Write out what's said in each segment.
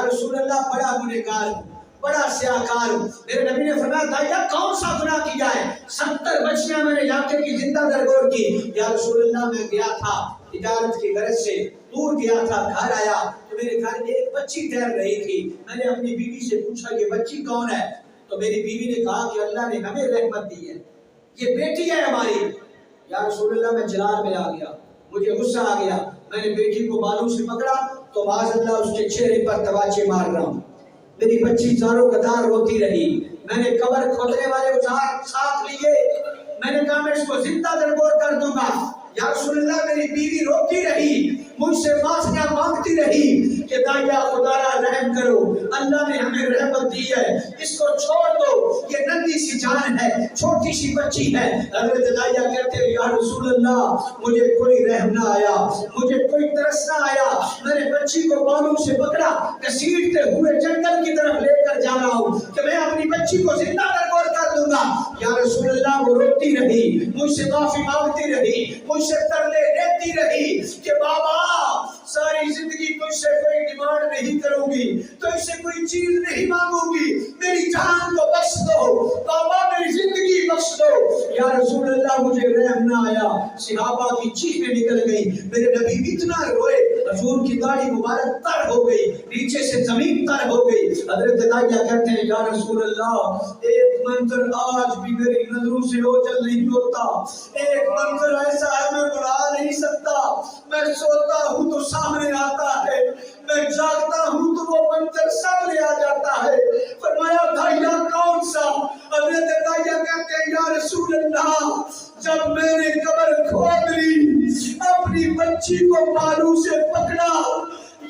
یا رسول اللہ بڑا گنہگار ہوں، بڑا سیاہکار ہوں۔ میرے نبی نے فرمایا دایا کون سا گناہ کیا ہے؟ 70 بچیاں میں نے علاقے کی زندہ درگور کی۔ یا رسول اللہ میں گیا تھا تجارت کی غرض سے، دور گیا تھا، گھر آیا تو میرے گھر میں ایک بچی تیر رہی تھی۔ میں نے اپنی بیوی سے پوچھا یہ بچی کون ہے؟ تو میری بیوی نے کہا کہ اللہ نے ہمیں رحمت دی ہے، یہ بیٹی ہے ہماری۔ یا رسول اللہ میں جلال میں آ گیا، مجھے غصہ آ گیا، میں نے بیٹی کو بالوں سے پکڑا تو معاذ اللہ اس کے چہرے پر تباچے مار رہا ہوں۔ میری بچی زاروں قطار روتی رہی، میں نے قبر کھودنے والے اوزار ساتھ لیے، میں نے کہا میں اس کو زندہ درگور کر دوں گا۔ یا رسول اللہ میری بیوی روتی رہی، مجھ سے معافیاں مانگتی رہی کہ دایا خدا را رحم کرو، اللہ نے ہمیں رحمت دی ہے، اس کو چھوڑ دو، یہ ننھی سی جان ہے، چھوٹی سی بچی ہے۔ حضرت دایا کہتے ہیں یا رسول اللہ مجھے کوئی رحم نہ آیا، مجھے کوئی ترس نہ آیا، میں نے بچی کو بالوں سے پکڑا، گھسیٹتے ہوئے جنگل کی طرف لے کر جا رہا ہوں کہ میں اپنی بچی کو زندہ درگور کر دوں گا۔ یا رسول اللہ وہ روتی رہی، مجھ سے معافی مانگتی رہی، مجھ سے ترلے لیتی رہی کہ بابا ساری زندگی تجھ سے کوئی ڈیمانڈ نہیں کروں گی، تجھ سے کوئی چیز نہیں مانگوں گی، میری جان کو بخش دو بابا، میری زندگی بخش دو۔ یا رسول اللہ مجھے رحم نہ آیا، صحابہ کی چیخیں نکل گئی، میرے نبی اتنا روئے، حضور کی داڑھی مبارک تر ہو گئی، نیچے سے زمین تر ہو گئی۔ حضرت داعیہ کہتے ہیں یا رسول اللہ ایک منظر آج بھی میری نظروں سے اوجھل نہیں ہوتا، ایک منظر ایسا ہے میں بھلا نہیں سکتا، میں سوتا ہوں تو سامنے آتا ہے، میں جاگتا ہوں تو وہ منظر سامنے آ جاتا ہے۔ فرمایا داعیہ کون سا؟ حضرت داعیہ کہتے ہیں یا رسول اللہ جب میں نے قبر کھود لی، اپنی بچی کو بالوں سے پکڑا،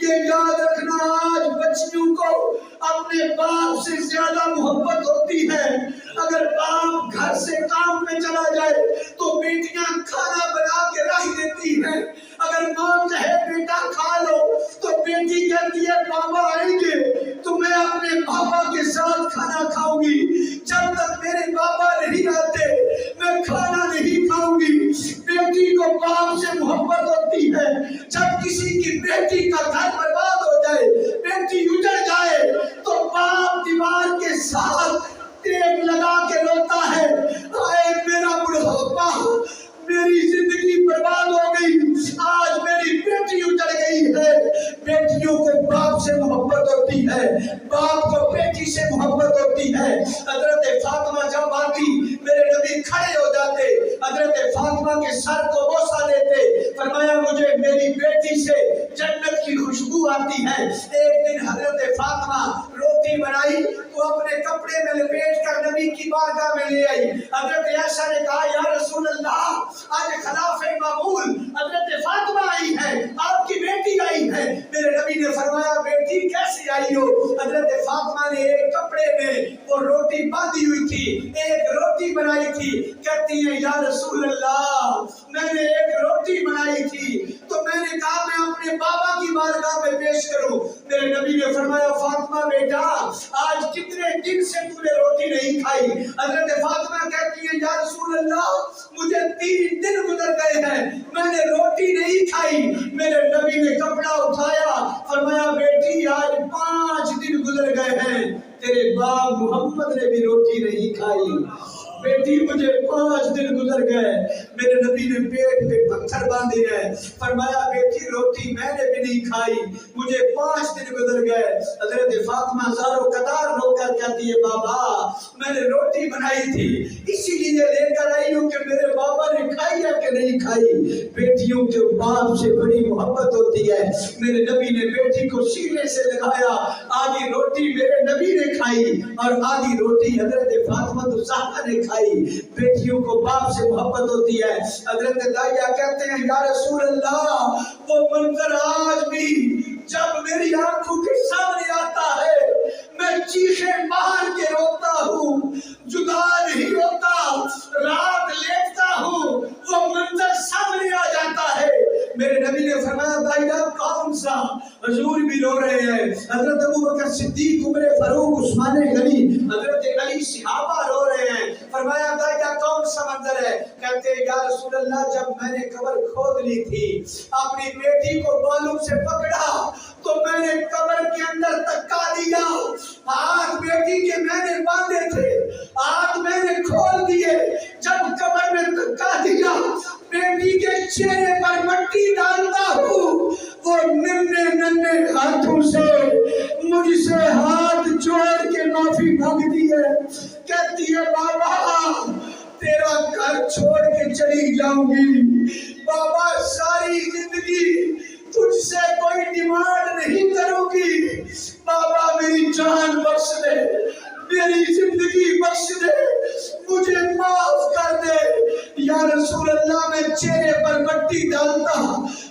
یہ یاد رکھنا آج بچیوں کو اپنے باپ سے زیادہ محبت ہوتی ہے۔ اگر باپ گھر سے کام پہ چلا جائے تو بیٹیاں کھانا بنا کے رکھ دیتی ہیں، اگر ماں کہے بیٹا کھا لو تو بیٹی کہتی ہے بابا آئیں گے تو میں اپنے پاپا کے ساتھ کھانا کھاؤں گی، جب تک میرے بابا نہیں آتے میں کھانا نہیں کھاؤں گی۔ بیٹی کو باپ سے محبت ہوتی ہے، جب کسی کی بیٹی کا گھر برباد ہو جائے، بیٹی اجڑ جائے تو باپ دیوار کے ساتھ ٹیک لگا کے روتا ہے، آئے میرا بڑھاپا، میری زندگی برباد ہو گئی، آج میری بیٹی اجڑ گئی ہے۔ بیٹیوں کو باپ سے محبت ہوتی ہے، باپ کو بیٹی سے محبت ہوتی ہے۔ حضرت فاطمہ جب آتی میرے نبی کھڑے ہو جاتے، حضرت فاطمہ کے سر کو بوسہ دیتے، فرمایا مجھے میری بیٹی سے جنت کی خوشبو آتی ہے۔ ایک دن حضرت فاطمہ روٹی بنائی تو اپنے کپڑے میں لپیٹ کر نبی کی بارگاہ میں لے آئی۔ حضرت عائشہ نے کہا یا رسول اللہ آج خلاف معمول حضرت فاطمہ آئی ہے، آپ کی بیٹی آئی ہے۔ میرے نبی نے فرمایا بیٹی کیسے آئی ہو؟ حضرت فاطمہ نے ایک کپڑے میں وہ روٹی باندھی ہوئی تھی، ایک روٹی بنائی تھی، کہتی ہے یا رسول اللہ میں نے ایک روٹی بنائی تھی تو میں نے کہا میں اپنے بابا کی بارگاہ میں پیش کروں۔ میرے نبی نے فرمایا فاطمہ بیٹا آج کتنے دن سے تم نے روٹی نہیں کھائی؟ حضرت فاطمہ کہتی ہے یا رسول اللہ مجھے 3 دن گزر گئے ہیں میں نے روٹی نہیں کھائی۔ میرے نبی نے کپڑا اٹھایا، فرمایا بیٹی آج 5 دن گزر گئے ہیں تیرے باپ محمد نے بھی روٹی نہیں کھائی۔ بیٹی مجھے 5 دن گزر گئے، میرے نبی نے پیٹ پہ پتھر باندھے ہیں، فرمایا بیٹی روٹی میں نے بھی نہیں کھائی، مجھے 5 دن گزر گئے۔ حضرت فاطمہ زاروں قطار رو کر کہتی ہے بابا میں نے روٹی بنائی تھی اسی لیے لے کر آئی ہوں کہ میرے بابا نے کھائی ہے کہ نہیں کھائی۔ بیٹیوں کے باپ سے بڑی محبت ہوتی ہے۔ میرے نبی نے بیٹی کو سینے سے لگایا، آدھی روٹی میرے نبی نے کھائی اور آدھی روٹی حضرت فاطمہ الزہرا نے کھائی۔ بیٹیوں کو باپ سے محبت ہوتی ہے۔ حضرت داعیہ کہتے ہیں یا رسول اللہ وہ منظر آج بھی جب میری آنکھوں کے سامنے آتا ہے میں چیخیں مار کے روتا ہوں، جدا نہیں ہوتا، رات لیٹتا ہوں، وہ منظر سامنے آ جاتا ہے۔ میرے نبی نے فرمایا داعیہ کون سا؟ حضور بھی رو رہے ہیں، حضرت ابوبکر صدیق، عمر فاروق، عثمان غنی، حضرت علی صحابہ رو رہے ہیں۔ فرمایا داعیہ کون سا منظر ہے؟ کہتے ہیں یا رسول اللہ جب میں نے قبر کھود لی تھی اپنی بیٹی کو بالوں سے پکڑا تو میں نے قبر کے اندر تک لیے میں نے باندھے تھے آج میں نے کھول دیے. جب قبر میں دھکا دیا بیٹی کے چہرے پر مٹی ڈالتا ہوں وہ ننھے ننھے ہاتھوں سے مجھ سے ہاتھ جوڑ کے معافی مانگتی ہے. کہتی ہے بابا تیرا گھر چھوڑ کے چلی جاؤں گی. بابا ساری زندگی تجھ سے کوئی ڈیمانڈ نہیں کروں گی. بابا میری جان بخش دے میری زندگی بخش دے مجھے معاف کر دے. یا رسول اللہ میں چہرے پر مٹی ڈالتا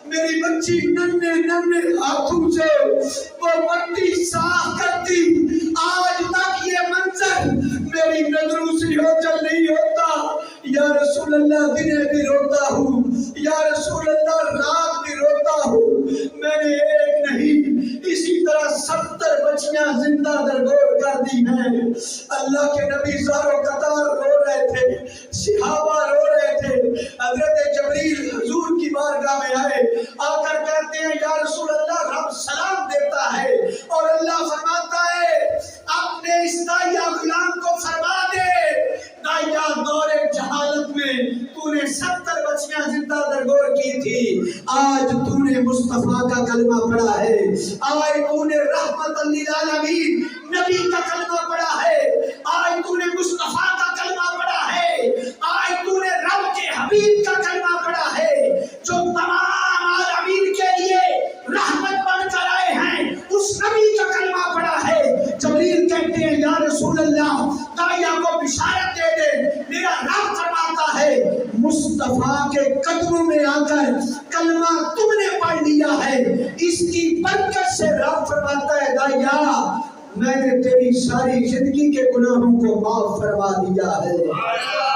میری بچی ننھے ننھے ہاتھوں سے وہ مٹی صاف کرتی. آج تک یہ منظر میری نظروں سے اوجھل نہیں ہوتا. یا رسول اللہ دن بھی روتا ہوں یا رسول اللہ رات بھی روتا ہوں. میں نے ایک نہیں اسی طرح 70 بچیاں زندہ درگور کر دی ہیں. اللہ کے نبی زارو قطار رو رہے تھے صحابہ رو رہے تھے. حضرت جبریل حضور کی بارگاہ میں آئے آ کر کہتے ہیں یا رسول اللہ رب سلام دیتا ہے اور اللہ فرماتا ہے اپنے اس داعیہ غلام کو فرما دے داعیہ دور جہالت میں تو نے 70 بچیاں زندہ درگور کی تھی. آج تو نے مصطفیٰ کا کلمہ پڑھا ہے. آج تو نے رحمت للعالمین نبی کا کلمہ پڑھا ہے. آج تو نے مصطفیٰ کا کلمہ پڑھا ہے. آج تو نے رب کے حبیب کا کلمہ پڑھا ہے جو تمام عالمین کے لیے رحمت بن کر آئے ہیں. اس نبی کا کلمہ پڑھا ہے. جبریل کہتے ہیں یا رسول اللہ داعیہ کو بشارت دے دے. میرا رب فرماتا ہے مصطفیٰ کے قدموں میں آ کر کلمہ تم نے پڑھ لیا ہے اس کی برکت سے رب فرماتا ہے داعیہ میں نے تیری ساری زندگی کے گناہوں کو معاف فرما دیا ہے.